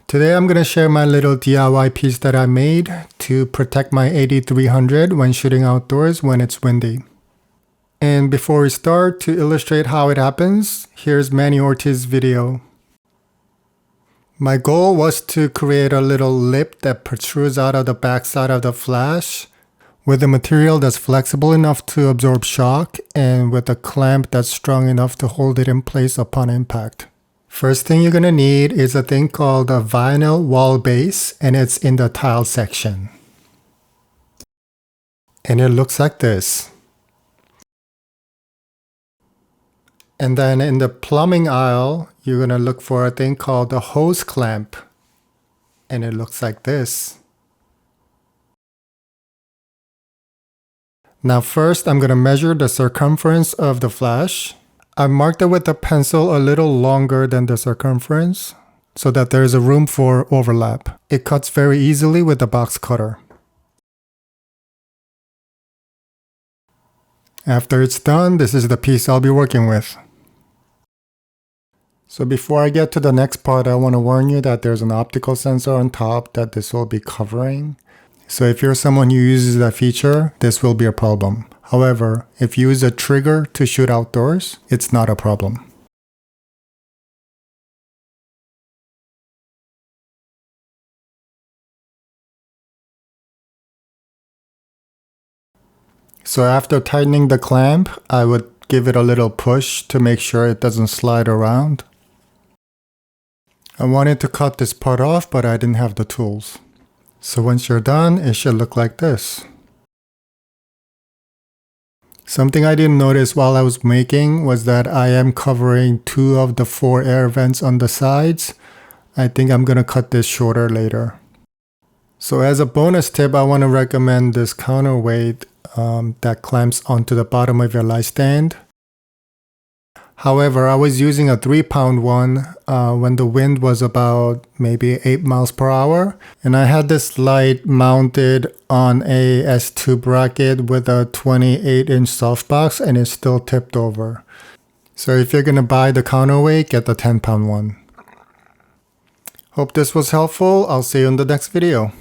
Today I'm going to share my little DIY piece that I made to protect my AD300 when shooting outdoors when it's windy. And before we start, to illustrate how it happens, here's Manny Ortiz's video. My goal was to create a little lip that protrudes out of the backside of the flash with a material that's flexible enough to absorb shock and with a clamp that's strong enough to hold it in place upon impact. First thing you're going to need is a thing called a vinyl wall base, and it's in the tile section. And it looks like this. And then in the plumbing aisle, you're going to look for a thing called a hose clamp. And it looks like this. Now first, I'm going to measure the circumference of the flash. I marked it with a pencil a little longer than the circumference so that there is a room for overlap. It cuts very easily with a box cutter. After it's done, this is the piece I'll be working with. So before I get to the next part, I want to warn you that there's an optical sensor on top that this will be covering. So if you're someone who uses that feature, this will be a problem. However, if you use a trigger to shoot outdoors, it's not a problem. So after tightening the clamp, I would give it a little push to make sure it doesn't slide around. I wanted to cut this part off, but I didn't have the tools. So once you're done, it should look like this. Something I didn't notice while I was making was that I am covering 2 of the 4 air vents on the sides. I think I'm going to cut this shorter later. So as a bonus tip, I want to recommend this counterweight that clamps onto the bottom of your light stand. However, I was using a 3-pound one when the wind was about maybe 8 miles per hour. And I had this light mounted on a S2 bracket with a 28-inch softbox, and it's still tipped over. So if you're going to buy the counterweight, get the 10-pound one. Hope this was helpful. I'll see you in the next video.